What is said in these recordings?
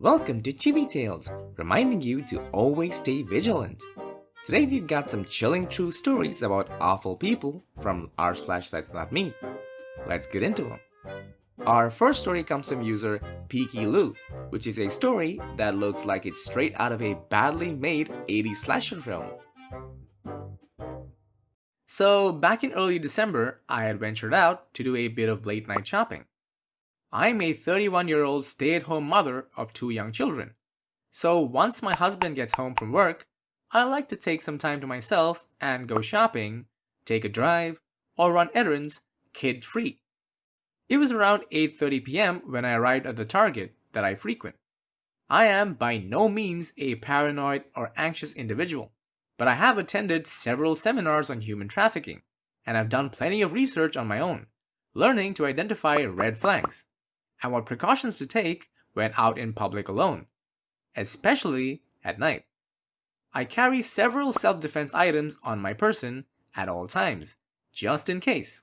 Welcome to Chibi Tales, reminding you to always stay vigilant. Today we've got some chilling true stories about awful people from r/LetsNotMeet. Let's get into them. Our first story comes from user Peaky Lou, which is a story that looks like it's straight out of a badly made 80s slasher film. So, back in early December, I had ventured out to do a bit of late night shopping. I'm a 31-year-old stay-at-home mother of two young children. So once my husband gets home from work, I like to take some time to myself and go shopping, take a drive, or run errands kid-free. It was around 8:30 p.m. when I arrived at the Target that I frequent. I am by no means a paranoid or anxious individual, but I have attended several seminars on human trafficking, and I've done plenty of research on my own, learning to identify red flags and what precautions to take when out in public alone, especially at night. I carry several self-defense items on my person at all times, just in case.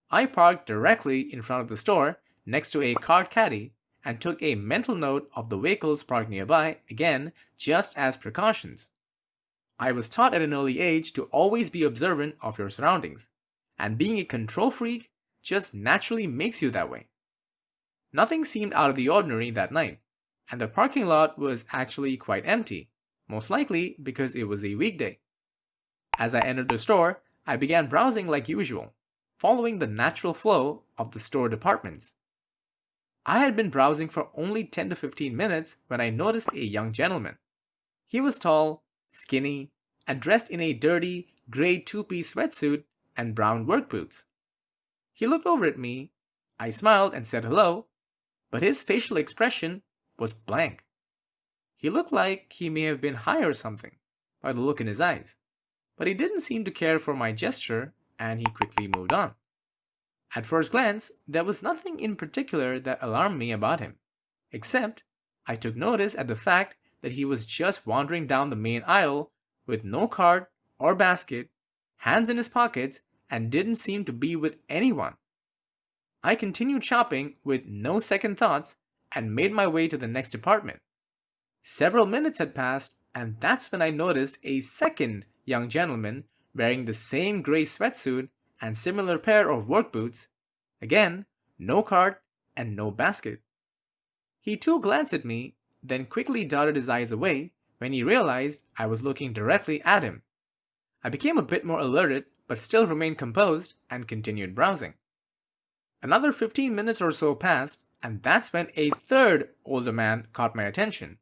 I parked directly in front of the store next to a cart caddy and took a mental note of the vehicles parked nearby, again, just as precautions. I was taught at an early age to always be observant of your surroundings, and being a control freak just naturally makes you that way. Nothing seemed out of the ordinary that night, and the parking lot was actually quite empty, most likely because it was a weekday. As I entered the store, I began browsing like usual, following the natural flow of the store departments. I had been browsing for only 10 to 15 minutes when I noticed a young gentleman. He was tall, skinny, and dressed in a dirty, gray two-piece sweatsuit and brown work boots. He looked over at me, I smiled and said hello, but his facial expression was blank. He looked like he may have been high or something, by the look in his eyes, but he didn't seem to care for my gesture and he quickly moved on. At first glance, there was nothing in particular that alarmed me about him, except I took notice at the fact that he was just wandering down the main aisle with no cart or basket, hands in his pockets, and didn't seem to be with anyone. I continued shopping with no second thoughts and made my way to the next department. Several minutes had passed, and that's when I noticed a second young gentleman wearing the same gray sweatsuit and similar pair of work boots. Again, no cart and no basket. He too glanced at me, then quickly darted his eyes away when he realized I was looking directly at him. I became a bit more alerted, but still remained composed and continued browsing. Another 15 minutes or so passed, and that's when a third older man caught my attention.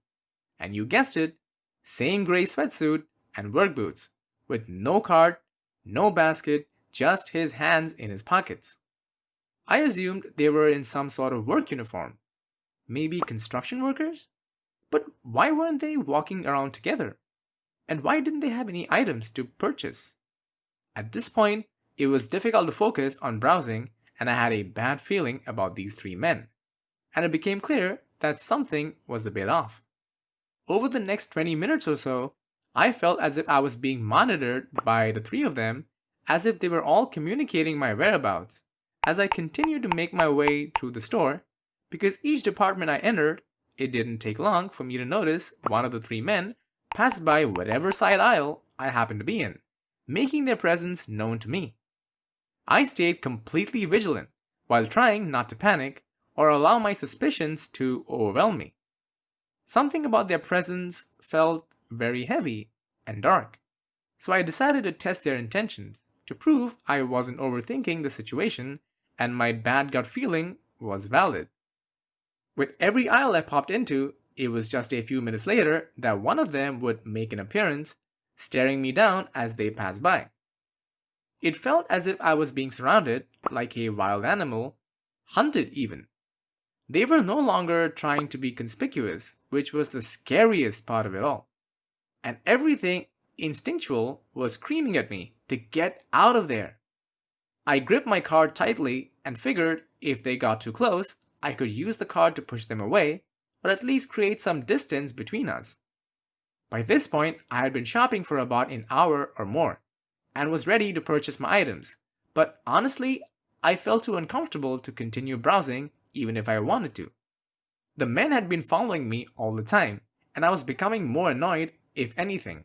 And you guessed it, same gray sweatsuit and work boots, with no cart, no basket, just his hands in his pockets. I assumed they were in some sort of work uniform. Maybe construction workers? But why weren't they walking around together? And why didn't they have any items to purchase? At this point, it was difficult to focus on browsing, and I had a bad feeling about these three men, and it became clear that something was a bit off. Over the next 20 minutes or so, I felt as if I was being monitored by the three of them, as if they were all communicating my whereabouts, as I continued to make my way through the store, because each department I entered, it didn't take long for me to notice one of the three men pass by whatever side aisle I happened to be in, making their presence known to me. I stayed completely vigilant while trying not to panic or allow my suspicions to overwhelm me. Something about their presence felt very heavy and dark, so I decided to test their intentions to prove I wasn't overthinking the situation and my bad gut feeling was valid. With every aisle I popped into, it was just a few minutes later that one of them would make an appearance, staring me down as they passed by. It felt as if I was being surrounded like a wild animal, hunted even. They were no longer trying to be conspicuous, which was the scariest part of it all. And everything instinctual was screaming at me to get out of there. I gripped my card tightly and figured if they got too close, I could use the card to push them away, or at least create some distance between us. By this point, I had been shopping for about an hour or more, and was ready to purchase my items, but honestly, I felt too uncomfortable to continue browsing even if I wanted to. The men had been following me all the time, and I was becoming more annoyed, if anything.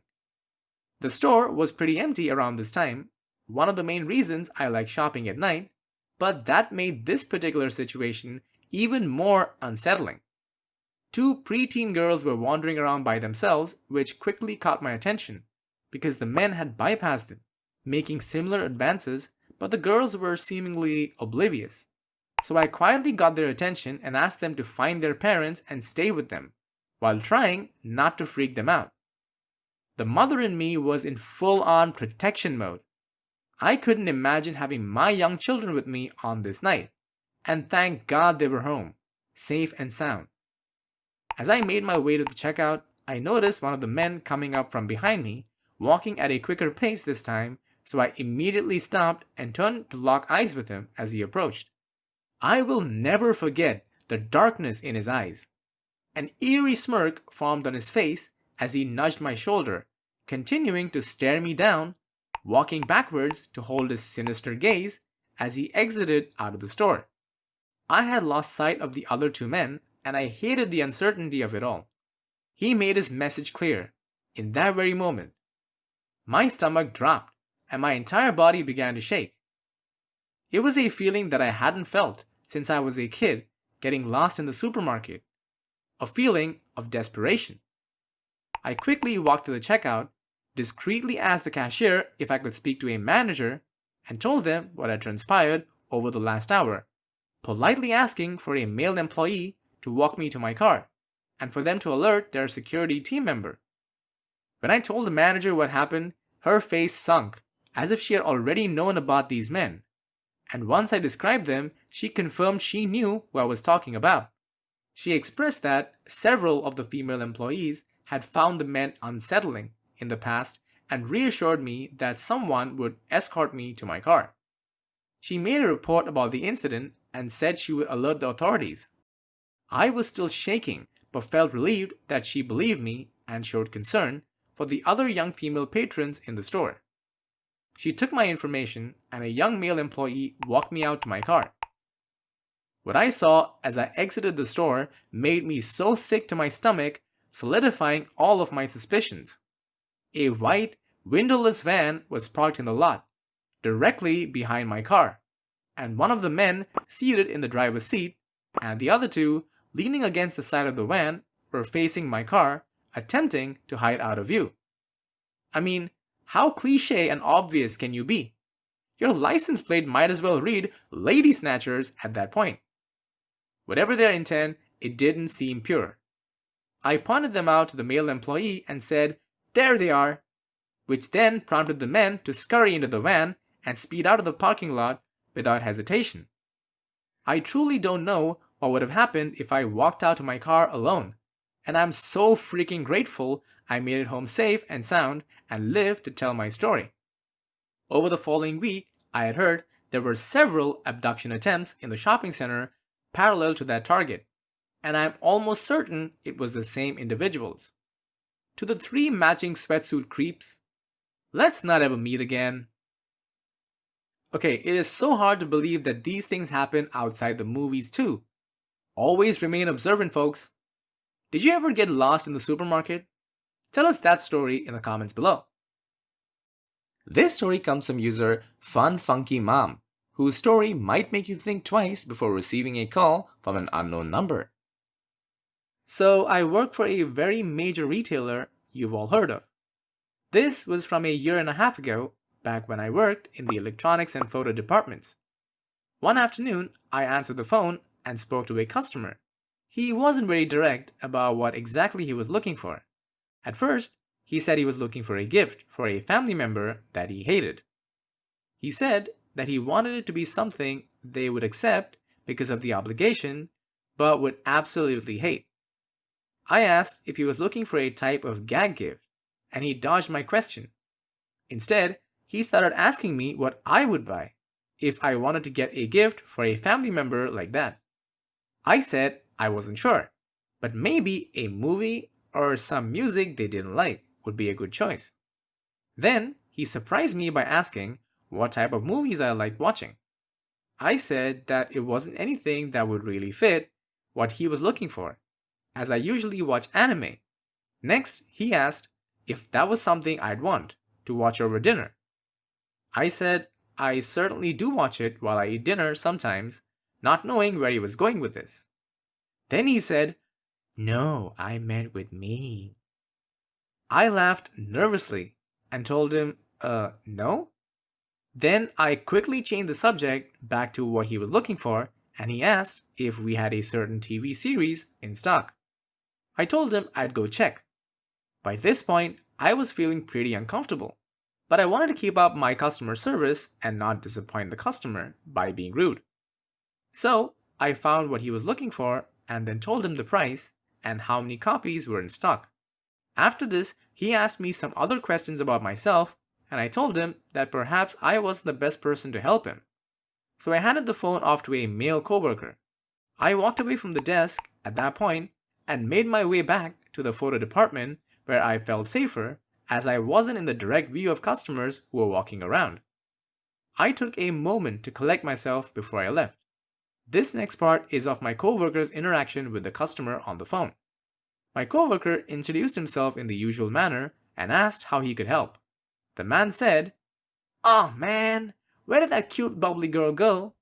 The store was pretty empty around this time, one of the main reasons I like shopping at night, but that made this particular situation even more unsettling. Two preteen girls were wandering around by themselves, which quickly caught my attention because the men had bypassed them, making similar advances, but the girls were seemingly oblivious. So I quietly got their attention and asked them to find their parents and stay with them, while trying not to freak them out. The mother in me was in full on protection mode. I couldn't imagine having my young children with me on this night, and thank God they were home, safe and sound. As I made my way to the checkout, I noticed one of the men coming up from behind me, walking at a quicker pace this time, so I immediately stopped and turned to lock eyes with him as he approached. I will never forget the darkness in his eyes. An eerie smirk formed on his face as he nudged my shoulder, continuing to stare me down, walking backwards to hold his sinister gaze as he exited out of the store. I had lost sight of the other two men, and I hated the uncertainty of it all. He made his message clear. In that very moment, my stomach dropped, and my entire body began to shake. It was a feeling that I hadn't felt since I was a kid getting lost in the supermarket, a feeling of desperation. I quickly walked to the checkout, discreetly asked the cashier if I could speak to a manager, and told them what had transpired over the last hour, politely asking for a male employee to walk me to my car, and for them to alert their security team member. When I told the manager what happened, her face sunk, as if she had already known about these men. And once I described them, she confirmed she knew who I was talking about. She expressed that several of the female employees had found the men unsettling in the past and reassured me that someone would escort me to my car. She made a report about the incident and said she would alert the authorities. I was still shaking, but felt relieved that she believed me and showed concern for the other young female patrons in the store. She took my information, and a young male employee walked me out to my car. What I saw as I exited the store made me so sick to my stomach, solidifying all of my suspicions. A white, windowless van was parked in the lot, directly behind my car, and one of the men seated in the driver's seat, and the other two, leaning against the side of the van, were facing my car, attempting to hide out of view. I mean, how cliche and obvious can you be? Your license plate might as well read Lady Snatchers at that point. Whatever their intent, it didn't seem pure. I pointed them out to the male employee and said, "There they are," which then prompted the men to scurry into the van and speed out of the parking lot without hesitation. I truly don't know what would have happened if I walked out to my car alone, and I'm so freaking grateful I made it home safe and sound and lived to tell my story. Over the following week, I had heard there were several abduction attempts in the shopping center parallel to that target, and I'm almost certain it was the same individuals. To the three matching sweatsuit creeps, let's not ever meet again. Okay, it is so hard to believe that these things happen outside the movies too. Always remain observant, folks. Did you ever get lost in the supermarket? Tell us that story in the comments below. This story comes from user FunFunkyMom, whose story might make you think twice before receiving a call from an unknown number. So I work for a very major retailer you've all heard of. This was from 1.5 years ago, back when I worked in the electronics and photo departments. One afternoon, I answered the phone and spoke to a customer. He wasn't very direct about what exactly he was looking for. At first, he said he was looking for a gift for a family member that he hated. He said that he wanted it to be something they would accept because of the obligation, but would absolutely hate. I asked if he was looking for a type of gag gift, and he dodged my question. Instead, he started asking me what I would buy if I wanted to get a gift for a family member like that. I said I wasn't sure, but maybe a movie or some music they didn't like would be a good choice. Then he surprised me by asking what type of movies I liked watching. I said that it wasn't anything that would really fit what he was looking for, as I usually watch anime. Next, he asked if that was something I'd want to watch over dinner. I said I certainly do watch it while I eat dinner sometimes, not knowing where he was going with this. Then he said, "No, I meant with me." I laughed nervously and told him, no? Then I quickly changed the subject back to what he was looking for, and he asked if we had a certain TV series in stock. I told him I'd go check. By this point, I was feeling pretty uncomfortable, but I wanted to keep up my customer service and not disappoint the customer by being rude. So I found what he was looking for and then told him the price and how many copies were in stock. After this, he asked me some other questions about myself, and I told him that perhaps I wasn't the best person to help him. So I handed the phone off to a male coworker. I walked away from the desk at that point and made my way back to the photo department where I felt safer as I wasn't in the direct view of customers who were walking around. I took a moment to collect myself before I left. This next part is of my coworker's interaction with the customer on the phone. My coworker introduced himself in the usual manner and asked how he could help. The man said, "Oh man, where did that cute bubbly girl go?"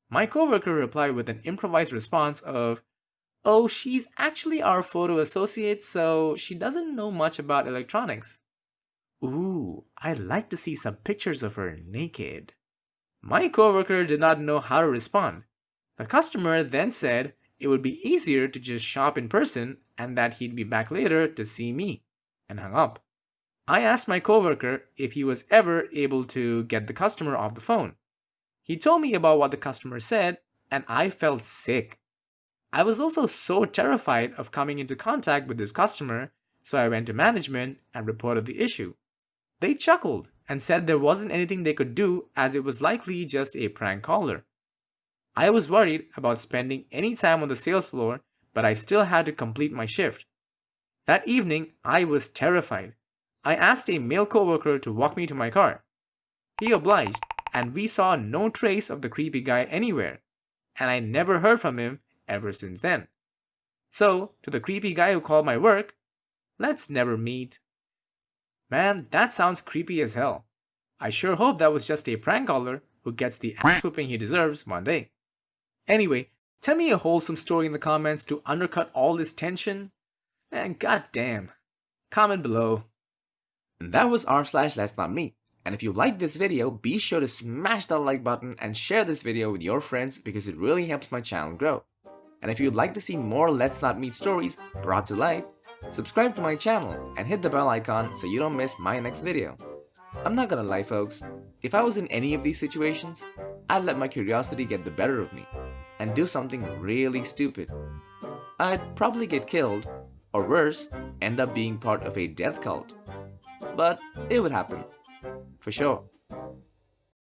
My coworker replied with an improvised response of, "Oh, she's actually our photo associate, so she doesn't know much about electronics." "Ooh, I'd like to see some pictures of her naked." My coworker did not know how to respond. The customer then said it would be easier to just shop in person and that he'd be back later to see me, and hung up. I asked my coworker if he was ever able to get the customer off the phone. He told me about what the customer said, and I felt sick. I was also so terrified of coming into contact with this customer, so I went to management and reported the issue. They chuckled and said there wasn't anything they could do as it was likely just a prank caller. I was worried about spending any time on the sales floor, but I still had to complete my shift. That evening, I was terrified. I asked a male coworker to walk me to my car. He obliged, and we saw no trace of the creepy guy anywhere, and I never heard from him ever since then. So, to the creepy guy who called my work, let's never meet. Man, that sounds creepy as hell. I sure hope that was just a prank caller who gets the ass whooping he deserves one day. Anyway, tell me a wholesome story in the comments to undercut all this tension. And goddamn, comment below. And that was r/LetsNotMeet. And if you liked this video, be sure to smash that like button and share this video with your friends because it really helps my channel grow. And if you'd like to see more Let's Not Meet stories brought to life, subscribe to my channel and hit the bell icon so you don't miss my next video. I'm not gonna lie folks, if I was in any of these situations, I'd let my curiosity get the better of me and do something really stupid. I'd probably get killed, or worse, end up being part of a death cult. But it would happen, for sure.